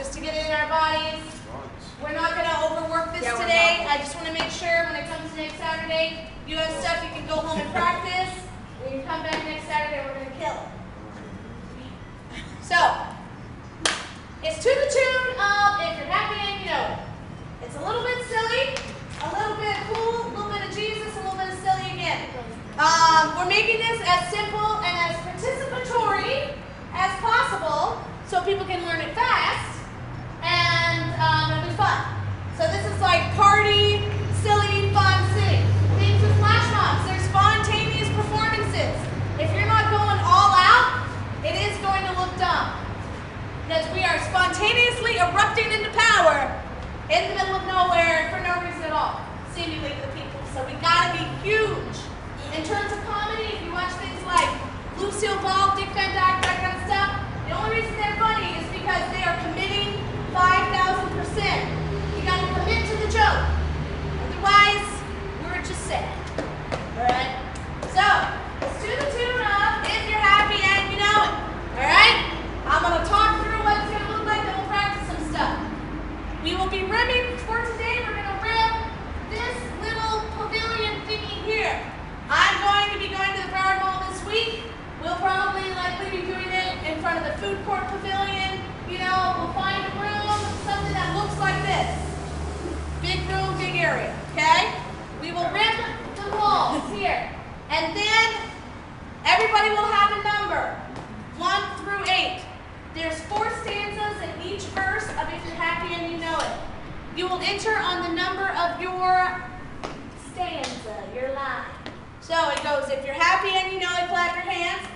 just to get it in our bodies. We're not going to overwork this today. I just want to make sure when it comes to next Saturday, you have stuff you can go home and practice. When you come back next Saturday, we're going to kill it. So, it's to the tune of If You're Happy and You Know It. It's a little bit silly, a little bit cool, a little bit of Jesus, a little bit of silly again. We're making this as simple and as participatory as possible so people can learn it fast and it'll be fun. So this is like party, silly, fun, sitting. Things with flash mobs, they're spontaneous performances. If you're not going all out, it is going to look dumb. Because we are spontaneously erupting into power in the middle of nowhere for no reason at all, seemingly to the people. So we gotta be huge. In terms of comedy, if you watch things like Lucille Ball, Dick Van Dyke, that kind of stuff, the only reason they're funny is because they are committing 5,000%. You gotta commit to the joke. Otherwise, we're just sad. Alright? So, let's do the tune of If You're Happy and You Know It. Alright? I'm gonna talk through what it's gonna look like, then we'll practice some stuff. We will be rimming for today. We're gonna rim this little pavilion thingy here. I'm going to be going to the Power Mall this week. We'll probably likely be doing it in front of the food court pavilion. You know, we'll find a room, something that looks like this. Big room, big area, okay? We will rim the walls here. And then everybody will have a number, 1 through 8. There's 4 stanzas in each verse of If You're Happy and You Know It. You will enter on the number of your stanza, your line. So it goes, if you're happy and you know it, clap your hands.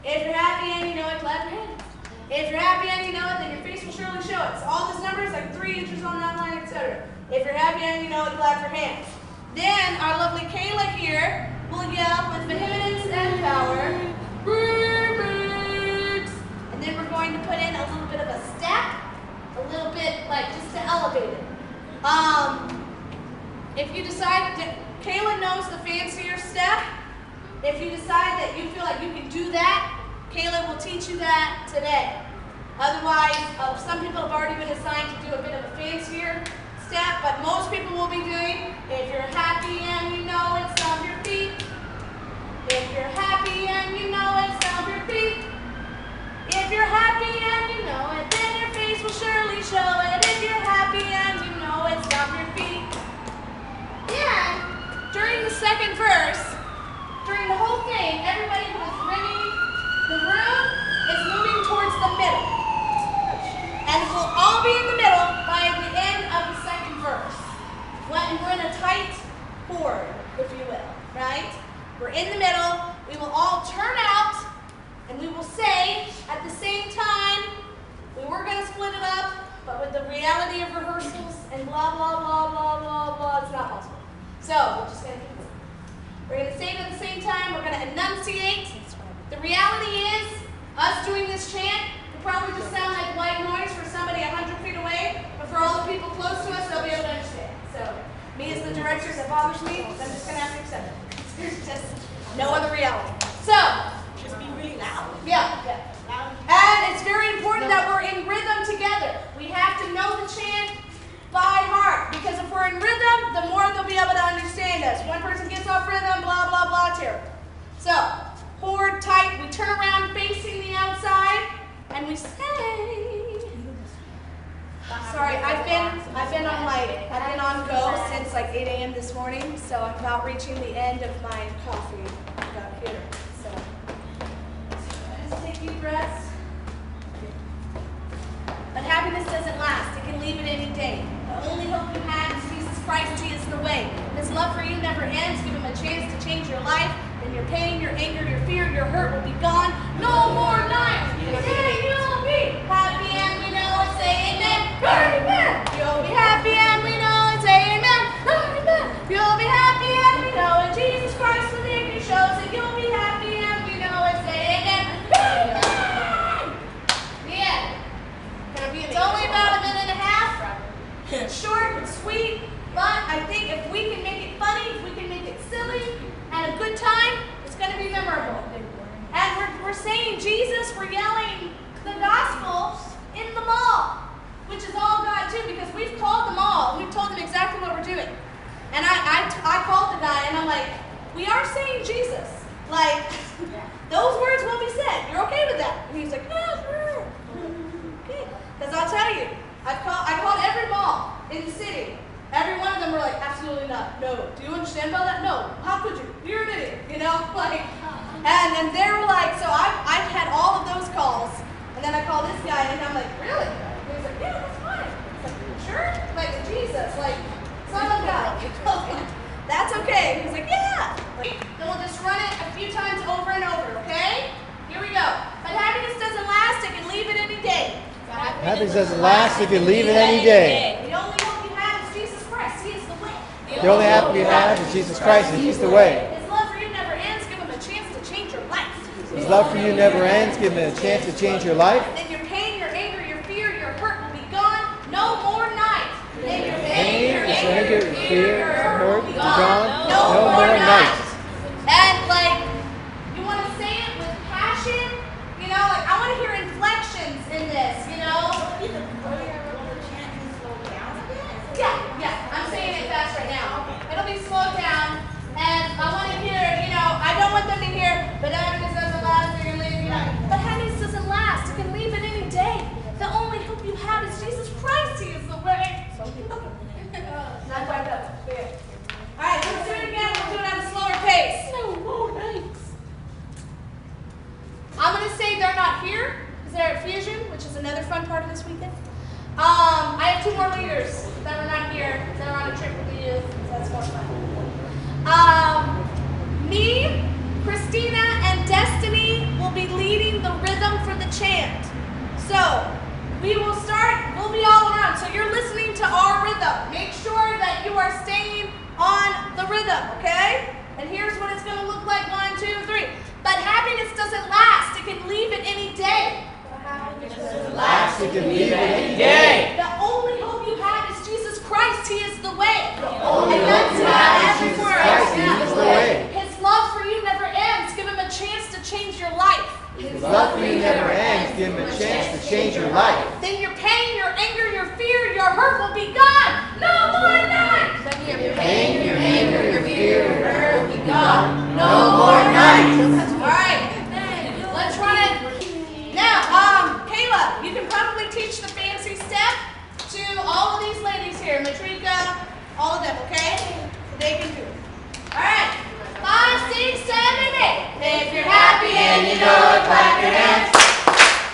If you're happy and you know it, clap your hands. If you're happy and you know it, then your face will surely show it. So all those numbers, like 3 inches on that line, etc. If you're happy and you know it, clap your hands. Then our lovely Kayla here will yell with vehemence and power, remix. And then we're going to put in a little bit of a step, a little bit like just to elevate it. If you decide that Kayla knows the fancier step. If you decide that you feel like you can do that, Kayla will teach you that today. Otherwise, some people have already been assigned to do a bit of a fancier step, but most people will be doing, if you're happy and you know it, stomp your feet. If you're happy and you know it, stomp your feet. If you're happy and you know it, then your face will surely show it. If you're happy and you know it, stomp your feet. Then, during the second verse, during the whole thing, everybody who is rimming the room is moving towards the middle. And we'll all be in the middle by the end of the second verse. And we're in a tight chord, if you will, right? We're in the middle. We will all turn out, and we will say at the same time, we were going to split it up, but with the reality of rehearsals and blah, blah, blah, blah, blah, blah, it's not possible. So, we're just going to keep it. We're going to say it at the same time. We're going to enunciate. The reality is, us doing this chant will probably just sound like white noise for somebody 100 feet away, but for all the people close to us, they'll be able to understand. So, me as the director, that bothers me, I'm just going to have to accept it. There's just no other reality. So, Just be really loud. yeah. And it's very important that we're in rhythm together. We have to know the chant by heart, because if we're in rhythm, the more they'll be able to understand us. One person gets off rhythm, blah, blah, blah, terrible. So, chord tight, we turn around facing the outside, and we say, sorry, I've been on go since like 8 a.m. this morning, so I'm about reaching the end of my coffee about here. So, just take deep breaths. But happiness doesn't last. It can leave at any day. The only hope you have is Jesus Christ. He is the way. His love for you never ends. Give him a chance to change your life. Then your pain, your anger, your fear, your hurt will be gone. No more nights. Then you'll be happy and we know it. Say amen. Amen. You'll be happy and we know it. Say amen. Amen. You'll be happy and we know it. Jesus Christ within you shows that you'll be happy and we know it. Say amen. Amen. The end. It's only about a minute and a half. Short and sweet, but I think if we can make it funny, if we can make it silly, and a good time, it's going to be memorable. And we're saying Jesus, we're yelling the gospel in the mall with we are saying Jesus. Like, those words will be said. You're okay with that? And he's like, yeah, sure. Okay. Because I'll tell you, I called every mall in the city. Every one of them were like, absolutely not. No. Do you understand about that? No. How could you? You're an idiot. You know? Like, and they were like, so I've had all of those calls. And then I called this guy, and I'm like, really? And he's like, yeah, that's fine. He's like, sure? Like, Jesus. Like, son of God. That's okay. He's like, yeah. Like, then we'll just run it a few times over and over, okay? Here we go. But happiness doesn't last. It can leave it any day. Happiness doesn't last. It can leave it any day. The only hope you have is Jesus Christ. He is the way. The only hope you have is Jesus Christ, and He's the way. His love for you never ends. Give Him a chance to change your life. His love for you never ends. Give Him a chance to change your life. Then your pain, your anger, your fear, your hurt will be gone. No more nights. Then your pain, your anger, your fear, your hurt will be gone. No more nights. And like, you want to say it with passion? You know, like I want to hear inflections in this, you know? Yeah, I'm saying it fast right now. It'll be slowed down, and I want to hear, you know, I don't want them to hear, but happiness doesn't last, you can leave, you know. But happiness doesn't last, you can leave it any day. The only hope you have is Jesus Christ, He is the way. Not quite that. All right, let's do it again, we'll do it at a slower pace. No, thanks. I'm going to say they're not here, because they're at Fusion, which is another fun part of this weekend. I have 2 more leaders that were not here, that are on a trip with the youth, so that's more fun. Me, Christina, and Destiny will be leading the rhythm for the chant. So, we will start, we'll be all around, so you're listening to our rhythm. Make sure that you are staying on the rhythm, okay? And here's what it's going to look like, 1, 2, 3. But happiness doesn't last, it can leave it any day. Last, it can leave it any day. The only hope you have is Jesus Christ. He is the way. Only hope you have is Jesus Christ. He is the way. His love for you never ends. Give Him a chance to change your life. His love for you never ends. Give Him a chance to change your life. Then your pain, your anger, your fear, your hurt will be gone. No more nights. Your pain, your anger, your fear, your hurt will be gone. No more nights. All right. Let's run it. Now, Kayla, you can probably teach the fancy step to all of these ladies here. Matrika, all of them, okay? So they can do it. All right. 5, 6, 7, 8. If you're happy and you know it, clap your hands.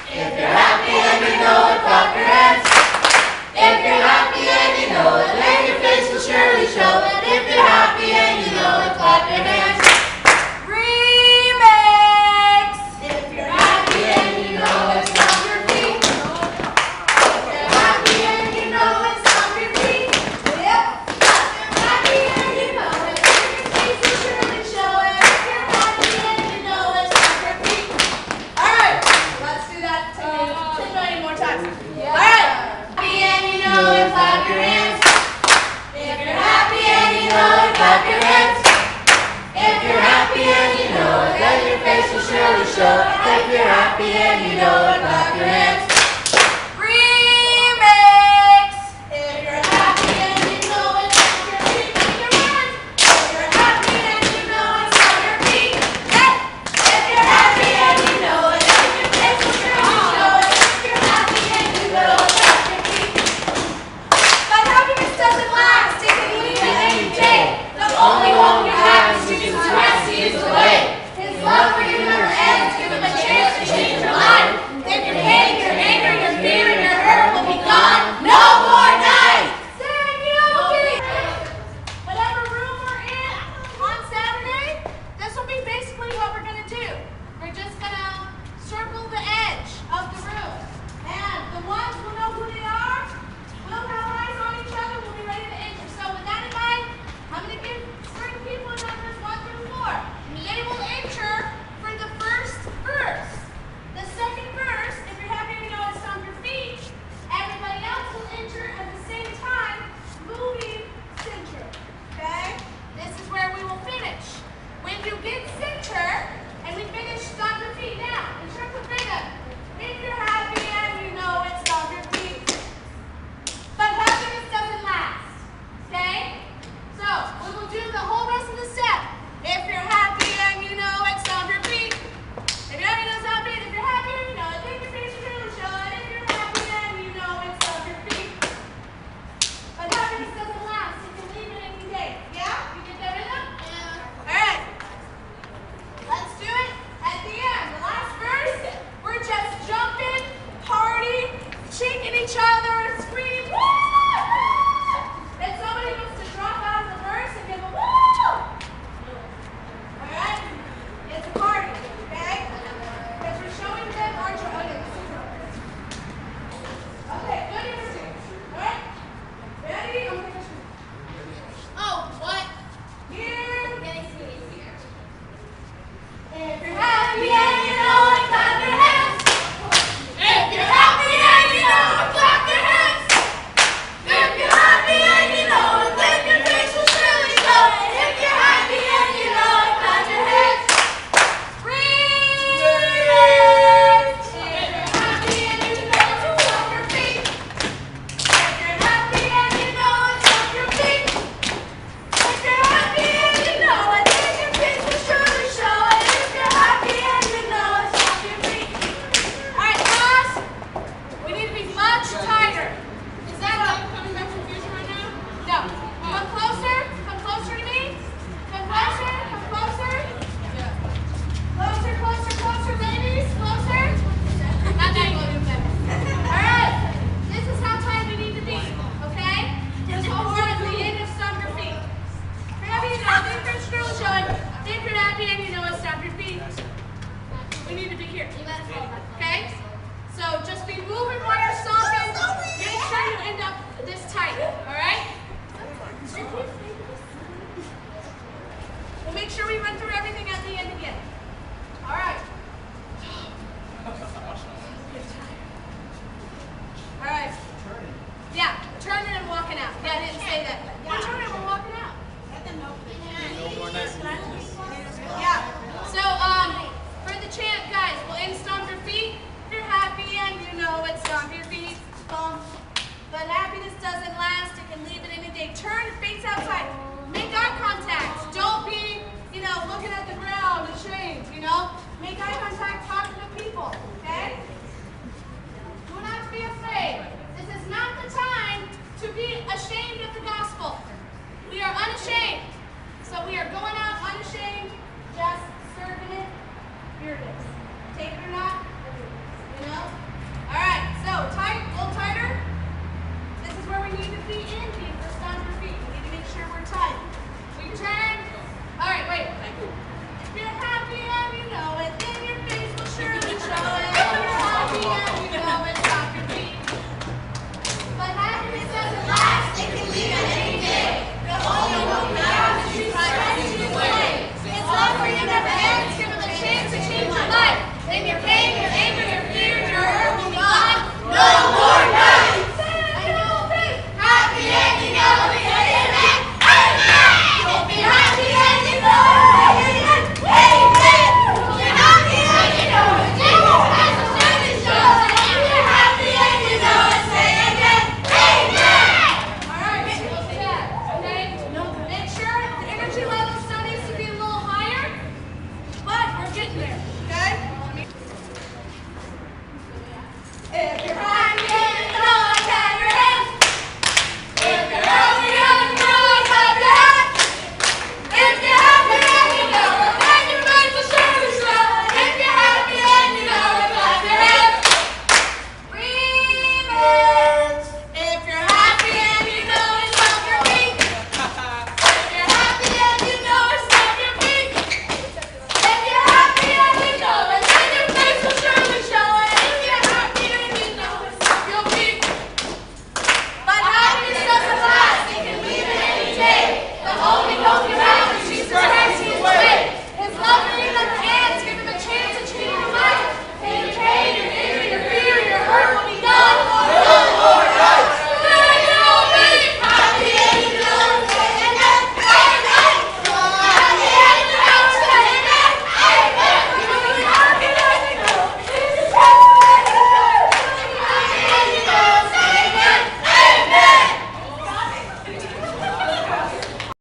If you're happy and you know it, clap your hands. If you're happy and you know it, then your face will surely show it. If you're happy and you know it, clap your hands. Remix. If you're happy and you know it, stomp your feet. If you're happy and you know it, stomp your feet. Yep. If you're happy and you know it, your face will surely show it. If you're happy and you know it, stomp your feet. All right, let's do that 10 million more times. All right. Happy and you know it, clap your hands. If you're happy and you know it, clap your hands. If you're happy and you know it, then your face will surely show it. If you're happy and you know it, clap your hands. Remix. If you're happy and you know it, stomp your feet, make your hands. If you're happy and you know it, stomp your feet. Hey. If you're happy and you know it, then your face will surely show it. If you're happy and you know it, clap your feet. But happiness doesn't last. It can leave it any day. The only hope you have is Jesus Christ. He is the way. His love for you never ends. Give Him a chance to change your life. much tighter. Is that how you're coming back to the future right now? No. Come closer. Come closer to me. Come closer. Come closer. Closer, closer, closer, ladies. Closer. Not that close. All right. This is how tight we need to be. Okay? Just hold at the end of stomp your feet. Grab you know, think your screw showing. Think you're happy and you know what, stomp your feet. We need to be here. Okay? So just be moving while you're stomping. Make sure you end up this tight. Alright? We'll make sure we run through everything at the end again. Alright. Alright. Yeah, turning and walking out. Yeah, I didn't say that.